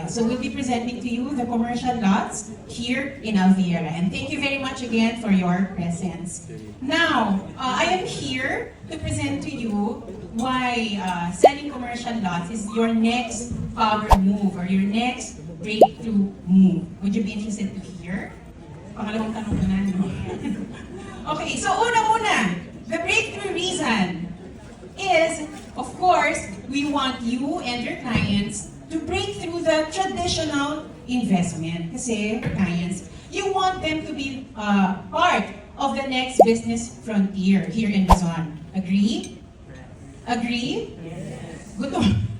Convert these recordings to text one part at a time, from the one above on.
So we'll be presenting to you the commercial lots here in Alviera. And thank you very much again for your presence. Now, I am here to present to you why selling commercial lots is your next power move or your next breakthrough move. Would you be interested to hear? Pangalawang tanong ko na, no? Okay, so una-una, the breakthrough reason is, of course, we want you and your clients to break through the traditional investment. Kasi, clients, you want them to be part of the next business frontier here in Luzon. Agree? Agree? Yes. Good.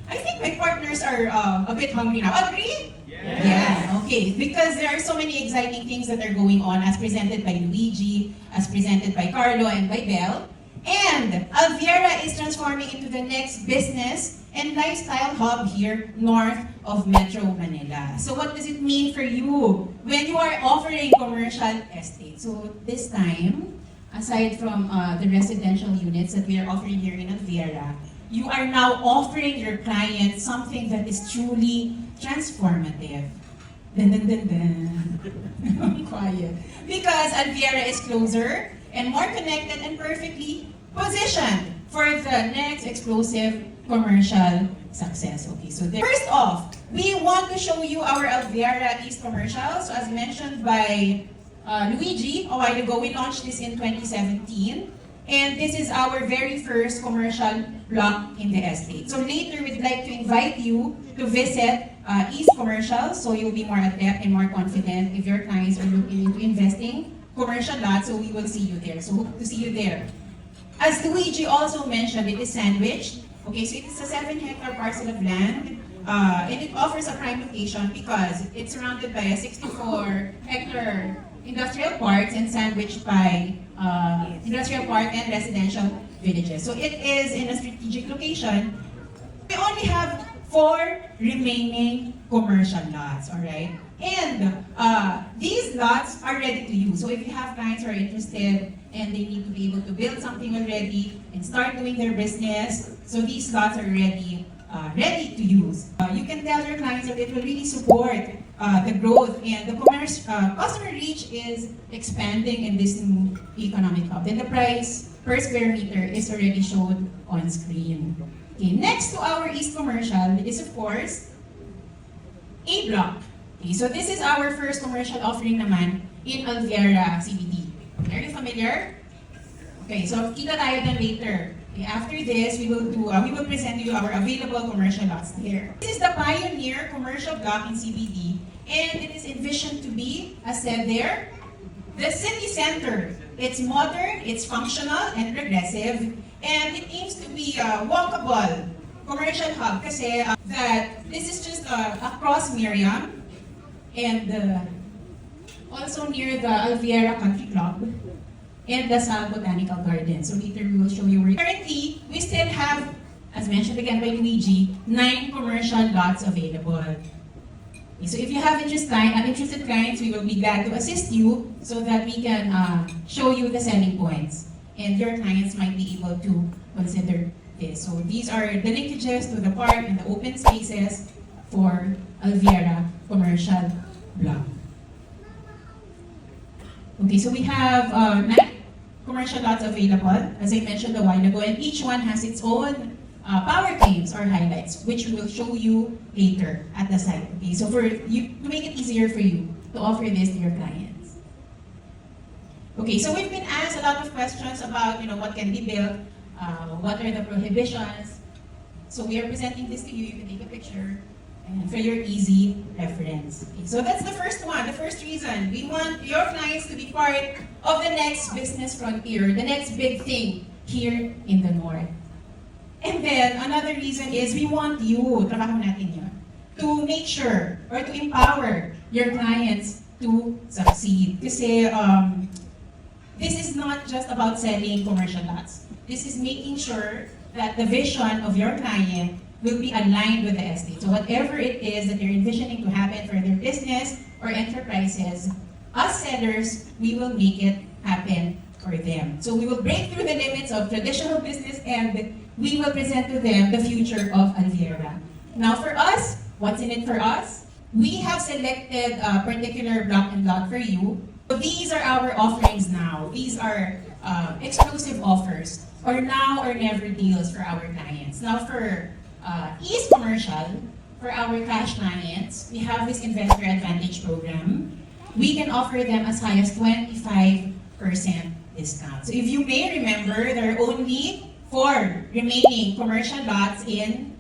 I think my partners are a bit hungry now. Agree? Yes. Yeah, okay. Because there are so many exciting things that are going on as presented by Luigi, as presented by Carlo, and by Belle. And Alviera is transforming into the next business and lifestyle hub here north of Metro Manila. So what does it mean for you when you are offering commercial estate? So this time, aside from the residential units that we are offering here in Alviera, you are now offering your clients something that is truly transformative. Dun, dun, dun, dun. Quiet. Because Alviera is closer and more connected and perfectly positioned for the next explosive commercial success. Okay, so first off, we want to show you our Alviera East commercial. So as mentioned by Luigi a while ago, we launched this in 2017. And this is our very first commercial block in the estate. So later, we'd like to invite you to visit East Commercial so you'll be more adept and more confident if your clients are looking into investing commercial lots. So we will see you there. So hope to see you there. As Luigi also mentioned, it is sandwiched. Okay, so it is a 7-hectare parcel of land. And it offers a prime location because it's surrounded by a 64-hectare industrial parks and sandwiched by industrial park and residential villages. So it is in a strategic location. We only have 4 remaining commercial lots, all right? And these lots are ready to use. So if you have clients who are interested and they need to be able to build something already and start doing their business, so these lots are ready to use. You can tell your clients that it will really support the growth and the customer reach is expanding in this new economic hub. Then the price per square meter is already shown on screen. Okay, next to our East Commercial is of course A Block. Okay, so this is our first commercial offering naman in Alviera CBD. Are you familiar? Okay, so kita tayo then later. Okay, after this, we will present you our available commercial lots here. This is the Pioneer commercial block in CBD, and it is envisioned to be, as said there, the city center. It's modern, it's functional, and progressive, and it aims to be a walkable commercial hub kasi that this is just across Miriam and also near the Alviera Country Club and the Sal Botanical Garden. So later we will show you where. Currently, we still have, as mentioned again by Luigi, 9 commercial lots available. Okay, so if you have interested clients, we will be glad to assist you so that we can show you the selling points. And your clients might be able to consider this. So these are the linkages to the park and the open spaces for Alviera Commercial Block. Okay, so we have 9 commercial lots available, as I mentioned a while ago, and each one has its own power claims or highlights, which we will show you later at the site. Okay, so for you to make it easier for you to offer this to your clients. Okay, so we've been asked a lot of questions about what can be built, what are the prohibitions. So we are presenting this to you. You can take a picture. And for your easy reference. Okay, so that's the first one, the first reason. We want your clients to be part of the next business frontier, the next big thing here in the North. And then, another reason is we want you, trabaho natin yun, to make sure or to empower your clients to succeed. Kasi this is not just about selling commercial lots. This is making sure that the vision of your client will be aligned with the estate. So whatever it is that you're envisioning to happen for their business or enterprises, us sellers, we will make it happen for them. So we will break through the limits of traditional business and we will present to them the future of Alviera. Now for us, what's in it for us? we have selected a particular block and lot for you. So these are our offerings now. These are exclusive offers or now or never deals for our clients. Now for East Commercial, for our cash clients, we have this Investor Advantage program. We can offer them as high as 25% discount. So if you may remember, there are only 4 remaining commercial lots in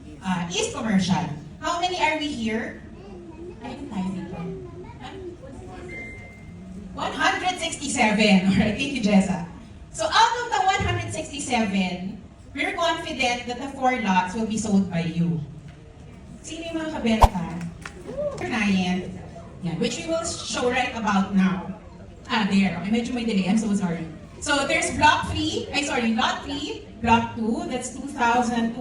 East Commercial. How many are we here? Ayun tayo dito. 167. Alright, thank you, Jessa. So out of the 167, we're confident that the 4 lots will be sold by you. Sino yung mga kabenta? Client. Yan, which we will show right about now. There. Okay, medyo may delay. I'm so sorry. So there's lot 3, block 2, that's 2,200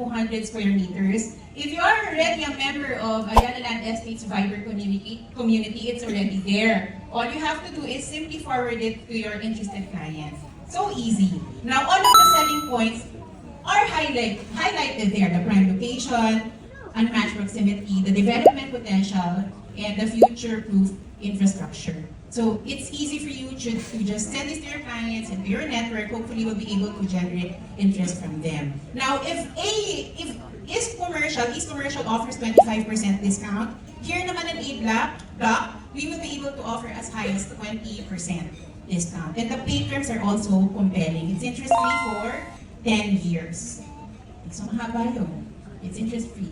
square meters. If you are already a member of Ayala Land Estates Viber community, it's already there. All you have to do is simply forward it to your interested clients. So easy. Now, all of the selling points are highlighted there. The prime location, unmatched proximity, the development potential, and the future-proof infrastructure. So it's easy for you to just send this to your clients and to your network. Hopefully, we'll be able to generate interest from them. Now, if East Commercial offers 25% discount, here naman an A block, we will be able to offer as high as 20% discount. And the pay terms are also compelling. It's interest-free for 10 years. So mahaba yun. It's interest-free.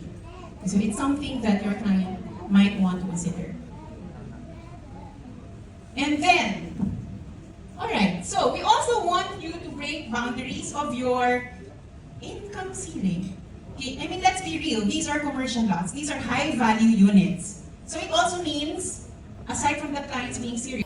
So it's something that your client might want to consider. And then, alright, so we also want you to break boundaries of your income ceiling. Okay, I mean, let's be real, these are commercial lots. These are high-value units. So it also means, aside from the clients being serious,